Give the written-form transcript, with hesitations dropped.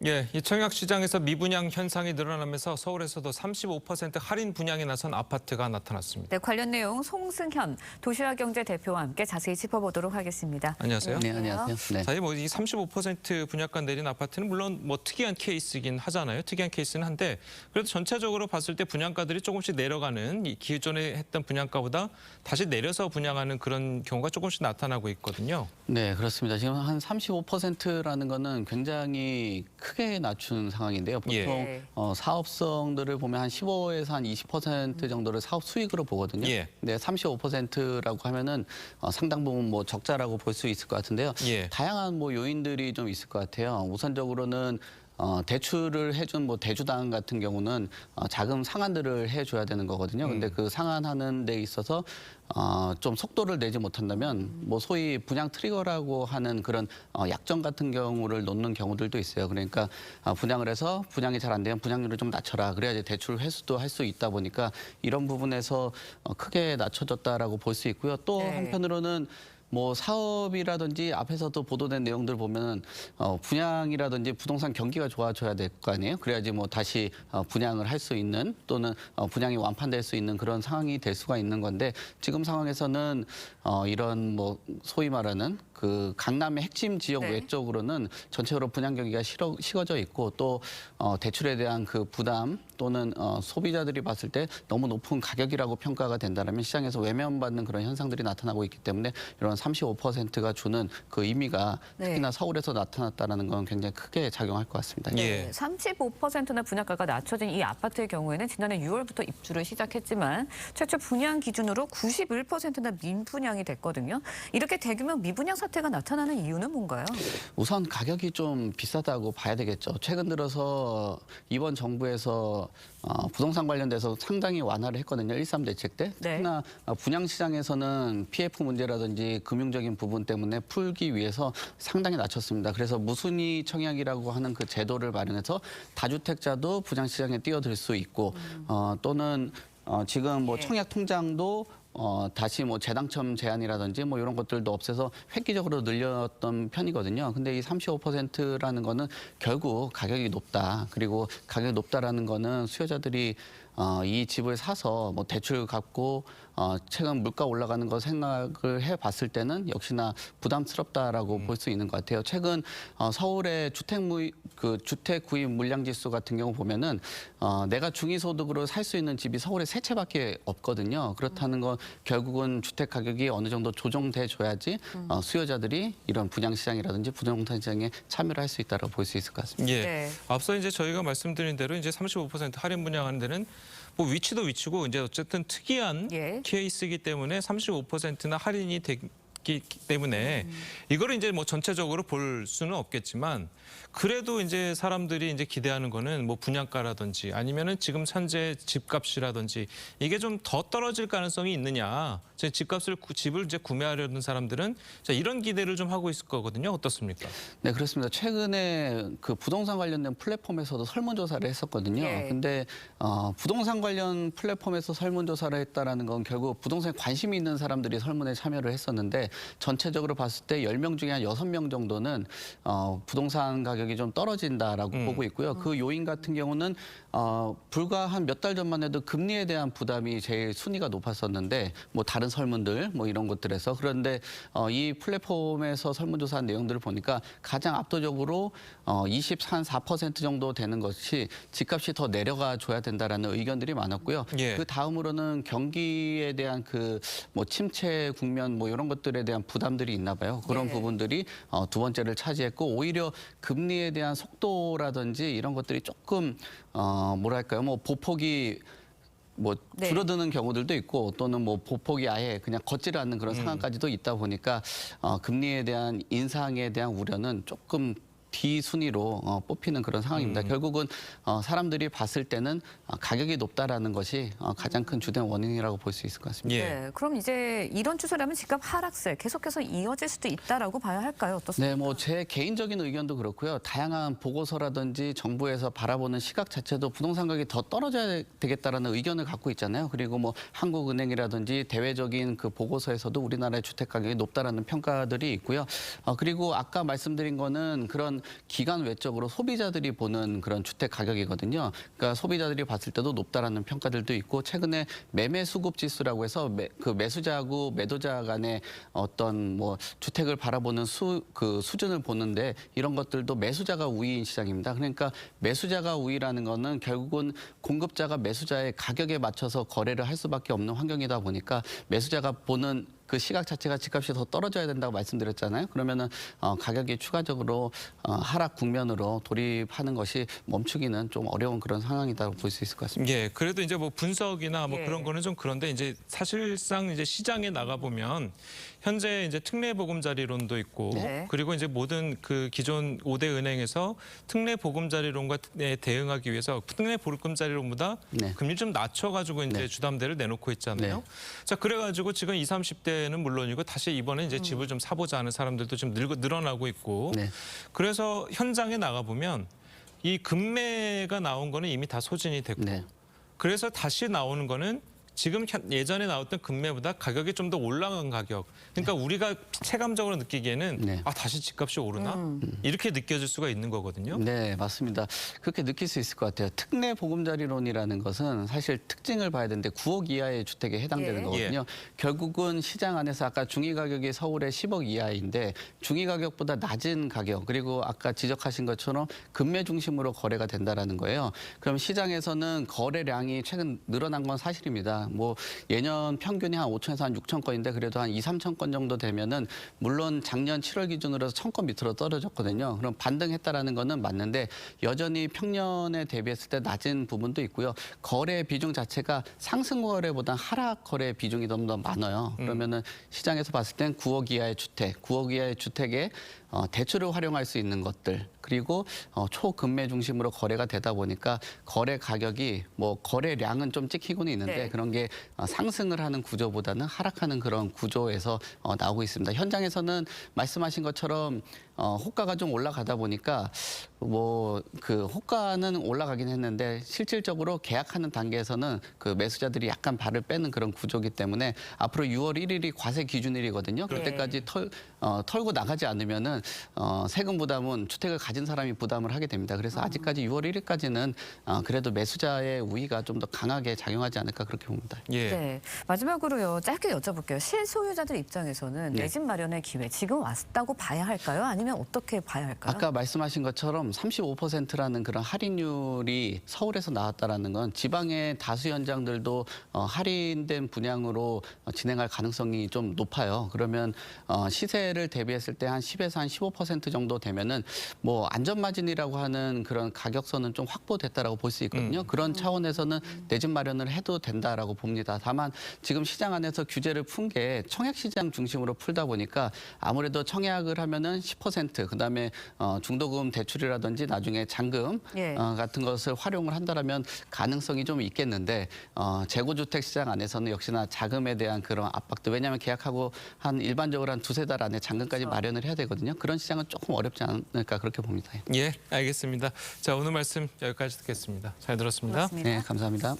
예, 이 청약시장에서 미분양 현상이 늘어나면서 서울에서도 35% 할인 분양에 나선 아파트가 나타났습니다. 네, 관련 내용 송승현 도시화경제 대표와 함께 자세히 짚어보도록 하겠습니다. 안녕하세요. 네, 안녕하세요. 네. 사실 뭐 이 35% 분양가 내린 아파트는 물론 뭐 특이한 케이스긴 하잖아요. 특이한 케이스는 한데 그래도 전체적으로 봤을 때 분양가들이 조금씩 내려가는 이 기존에 했던 분양가보다 다시 내려서 분양하는 그런 경우가 조금씩 나타나고 있거든요. 네, 그렇습니다. 지금 한 35%라는 거는 굉장히 크게 낮춘 상황인데요. 보통 예. 사업성들을 보면 한 15에서 한 20% 정도를 사업 수익으로 보거든요. 예. 근데 35%라고 하면은 상당 부분 뭐 적자라고 볼 수 있을 것 같은데요. 예. 다양한 뭐 요인들이 좀 있을 것 같아요. 우선적으로는 대출을 해준 뭐 대주당 같은 경우는 자금 상환들을 해줘야 되는 거거든요. 근데 그 상환하는 데 있어서 좀 속도를 내지 못한다면 뭐 소위 분양 트리거라고 하는 그런 약정 같은 경우를 놓는 경우들도 있어요. 그러니까 분양을 해서 분양이 잘 안 되면 분양률을 좀 낮춰라. 그래야지 대출 회수도 할 수 있다 보니까 이런 부분에서 크게 낮춰졌다라고 볼 수 있고요. 또 네. 한편으로는 뭐 사업이라든지 앞에서도 보도된 내용들 보면 분양이라든지 부동산 경기가 좋아져야 될 거 아니에요. 그래야지 뭐 다시 분양을 할 수 있는 또는 분양이 완판될 수 있는 그런 상황이 될 수가 있는 건데 지금 상황에서는 이런 뭐 소위 말하는 그 강남의 핵심 지역 네. 외적으로는 전체적으로 분양 경기가 식어져 있고 또 대출에 대한 그 부담 또는 소비자들이 봤을 때 너무 높은 가격이라고 평가가 된다면 시장에서 외면받는 그런 현상들이 나타나고 있기 때문에 이런 35%가 주는 그 의미가 네. 특히나 서울에서 나타났다는 건 굉장히 크게 작용할 것 같습니다. 예. 35%나 분양가가 낮춰진 이 아파트의 경우에는 지난해 6월부터 입주를 시작했지만 최초 분양 기준으로 91%나 민분양이 됐거든요. 이렇게 대규모 미분양 사태가 나타나는 이유는 뭔가요? 우선 가격이 좀 비싸다고 봐야 되겠죠. 최근 들어서 이번 정부에서 부동산 관련돼서 상당히 완화를 했거든요. 1.3 대책 때. 네. 특히나 분양 시장에서는 PF 문제라든지 금융적인 부분 때문에 풀기 위해서 상당히 낮췄습니다. 그래서 무순위 청약이라고 하는 그 제도를 마련해서 다주택자도 분양 시장에 뛰어들 수 있고 또는 지금 뭐 네. 청약 통장도 다시 뭐 재당첨 제한이라든지 뭐 이런 것들도 없애서 획기적으로 늘렸던 편이거든요. 근데 이 35%라는 거는 결국 가격이 높다. 그리고 가격이 높다라는 거는 수요자들이 이 집을 사서 뭐 대출 갚고 최근 물가 올라가는 거 생각을 해봤을 때는 역시나 부담스럽다라고 볼 수 있는 것 같아요. 최근 서울의 주택 구입 물량 지수 같은 경우 보면은 내가 중위소득으로 살 수 있는 집이 서울에 세 채밖에 없거든요. 그렇다는 건 결국은 주택 가격이 어느 정도 조정돼 줘야지 수요자들이 이런 분양 시장이라든지 부동산 시장에 참여를 할 수 있다고 볼 수 있을 것 같습니다. 예. 네. 앞서 이제 저희가 말씀드린 대로 이제 35% 할인 분양하는 데는 뭐 위치도 위치고 이제 어쨌든 특이한 예. 케이스이기 때문에 35%나 할인이 되기 때문에 이거를 이제 뭐 전체적으로 볼 수는 없겠지만 그래도 이제 사람들이 이제 기대하는 거는 뭐 분양가라든지 아니면은 지금 현재 집값이라든지 이게 좀 더 떨어질 가능성이 있느냐. 집을 이제 구매하려는 사람들은 자, 이런 기대를 좀 하고 있을 거거든요. 어떻습니까? 네, 그렇습니다. 최근에 그 부동산 관련된 플랫폼에서도 설문조사를 했었거든요. 예. 근데 부동산 관련 플랫폼에서 설문조사를 했다라는 건 결국 부동산에 관심이 있는 사람들이 설문에 참여를 했었는데 전체적으로 봤을 때 10명 중에 한 6명 정도는 부동산 가격이 좀 떨어진다라고 보고 있고요. 그 요인 같은 경우는 불과 한 몇 달 전만 해도 금리에 대한 부담이 제일 순위가 높았었는데 뭐 다른 설문들 뭐 이런 것들에서 그런데 이 플랫폼에서 설문조사한 내용들을 보니까 가장 압도적으로 24% 정도 되는 것이 집값이 더 내려가 줘야 된다라는 의견들이 많았고요. 예. 그 다음으로는 경기에 대한 그 뭐 침체 국면 뭐 이런 것들에 대한 부담들이 있나 봐요. 그런 예. 부분들이 두 번째를 차지했고 오히려 금리에 대한 속도라든지 이런 것들이 조금 뭐랄까요? 뭐 보폭이 뭐 네. 줄어드는 경우들도 있고 또는 뭐 보폭이 아예 그냥 걷지를 않는 그런 상황까지도 있다 보니까 금리에 대한 인상에 대한 우려는 조금 뒤순위로 뽑히는 그런 상황입니다. 결국은 사람들이 봤을 때는 가격이 높다라는 것이 가장 큰 주된 원인이라고 볼 수 있을 것 같습니다. 예. 네, 그럼 이제 이런 추세라면 집값 하락세 계속해서 이어질 수도 있다라고 봐야 할까요? 어떻습니까? 네, 뭐 제 개인적인 의견도 그렇고요. 다양한 보고서라든지 정부에서 바라보는 시각 자체도 부동산 가격이 더 떨어져야 되겠다라는 의견을 갖고 있잖아요. 그리고 뭐 한국은행이라든지 대외적인 그 보고서에서도 우리나라의 주택 가격이 높다라는 평가들이 있고요. 그리고 아까 말씀드린 거는 그런 이런 기간 외적으로 소비자들이 보는 그런 주택 가격이거든요. 그러니까 소비자들이 봤을 때도 높다라는 평가들도 있고 최근에 매매 수급 지수라고 해서 그 매수자하고 매도자 간의 어떤 뭐 주택을 바라보는 수준을 보는데 이런 것들도 매수자가 우위인 시장입니다. 그러니까 매수자가 우위라는 거는 결국은 공급자가 매수자의 가격에 맞춰서 거래를 할 수밖에 없는 환경이다 보니까 매수자가 보는 그 시각 자체가 집값이 더 떨어져야 된다고 말씀드렸잖아요. 그러면은 가격이 추가적으로 하락 국면으로 돌입하는 것이 멈추기는 좀 어려운 그런 상황이라고 볼 수 있을 것 같습니다. 예, 그래도 이제 뭐 분석이나 뭐 예. 그런 거는 좀 그런데 이제 사실상 이제 시장에 나가 보면 현재 이제 특례 보금자리론도 있고 네. 그리고 이제 모든 그 기존 5대 은행에서 특례 보금자리론과 대응하기 위해서 특례 보금자리론보다 네. 금리 좀 낮춰가지고 이제 네. 주담대를 내놓고 있잖아요. 네. 자, 그래가지고 지금 20, 30대는 물론이고 다시 이번에 이제 집을 좀 사보자 하는 사람들도 좀 늘어나고 있고 네. 그래서 현장에 나가 보면 이 금매가 나온 거는 이미 다 소진이 됐고 네. 그래서 다시 나오는 거는 지금 예전에 나왔던 금매보다 가격이 좀 더 올라간 가격. 그러니까 우리가 체감적으로 느끼기에는 네. 아 다시 집값이 오르나 이렇게 느껴질 수가 있는 거거든요. 네, 맞습니다. 그렇게 느낄 수 있을 것 같아요. 특례 보금자리론이라는 것은 사실 특징을 봐야 되는데 9억 이하의 주택에 해당되는 예. 거거든요. 결국은 시장 안에서 아까 중위 가격이 서울의 10억 이하인데 중위 가격보다 낮은 가격 그리고 아까 지적하신 것처럼 금매 중심으로 거래가 된다라는 거예요. 그럼 시장에서는 거래량이 최근 늘어난 건 사실입니다. 뭐 예년 평균이 한 5천에서 한 6천 건인데 그래도 한 2, 3천 건 정도 되면은 물론 작년 7월 기준으로 해서 1,000건 밑으로 떨어졌거든요. 그럼 반등했다라는 거는 맞는데 여전히 평년에 대비했을 때 낮은 부분도 있고요. 거래 비중 자체가 상승 거래보다 하락 거래 비중이 좀 더 많아요. 그러면은 시장에서 봤을 땐 9억 이하의 주택, 9억 이하의 주택에 대출을 활용할 수 있는 것들 그리고 초금매 중심으로 거래가 되다 보니까 거래 가격이 뭐 거래량은 좀 찍히고는 있는데 네. 그런 게 상승을 하는 구조보다는 하락하는 그런 구조에서 나오고 있습니다. 현장에서는 말씀하신 것처럼 호가가 좀 올라가다 보니까 뭐 그 호가는 올라가긴 했는데 실질적으로 계약하는 단계에서는 그 매수자들이 약간 발을 빼는 그런 구조이기 때문에 앞으로 6월 1일이 과세 기준일이거든요. 그때까지 털고 나가지 않으면은 세금 부담은 주택을 가진 사람이 부담을 하게 됩니다. 그래서 아직까지 6월 1일까지는 그래도 매수자의 우위가 좀 더 강하게 작용하지 않을까 그렇게 봅니다. 예. 네. 마지막으로요. 짧게 여쭤볼게요. 실소유자들 입장에서는 네. 내 집 마련의 기회 지금 왔다고 봐야 할까요? 아니면 어떻게 봐야 할까요? 아까 말씀하신 것처럼 35%라는 그런 할인율이 서울에서 나왔다라는 건 지방의 다수 현장들도 할인된 분양으로 진행할 가능성이 좀 높아요. 그러면 시세를 대비했을 때 한 10에서 한 15% 정도 되면은 뭐 안전마진이라고 하는 그런 가격선은 좀 확보됐다라고 볼 수 있거든요. 그런 차원에서는 내 집 마련을 해도 된다라고 봅니다. 다만 지금 시장 안에서 규제를 푼 게 청약시장 중심으로 풀다 보니까 아무래도 청약을 하면은 10% 그다음에 중도금 대출이라든지 나중에 잔금 예. 같은 것을 활용을 한다라면 가능성이 좀 있겠는데 재고주택 시장 안에서는 역시나 자금에 대한 그런 압박도 왜냐하면 계약하고 한 일반적으로 한 두세 달 안에 잔금까지 마련을 해야 되거든요. 그런 시장은 조금 어렵지 않을까 그렇게 봅니다. 예, 알겠습니다. 자, 오늘 말씀 여기까지 듣겠습니다. 잘 들었습니다. 고맙습니다. 네, 감사합니다.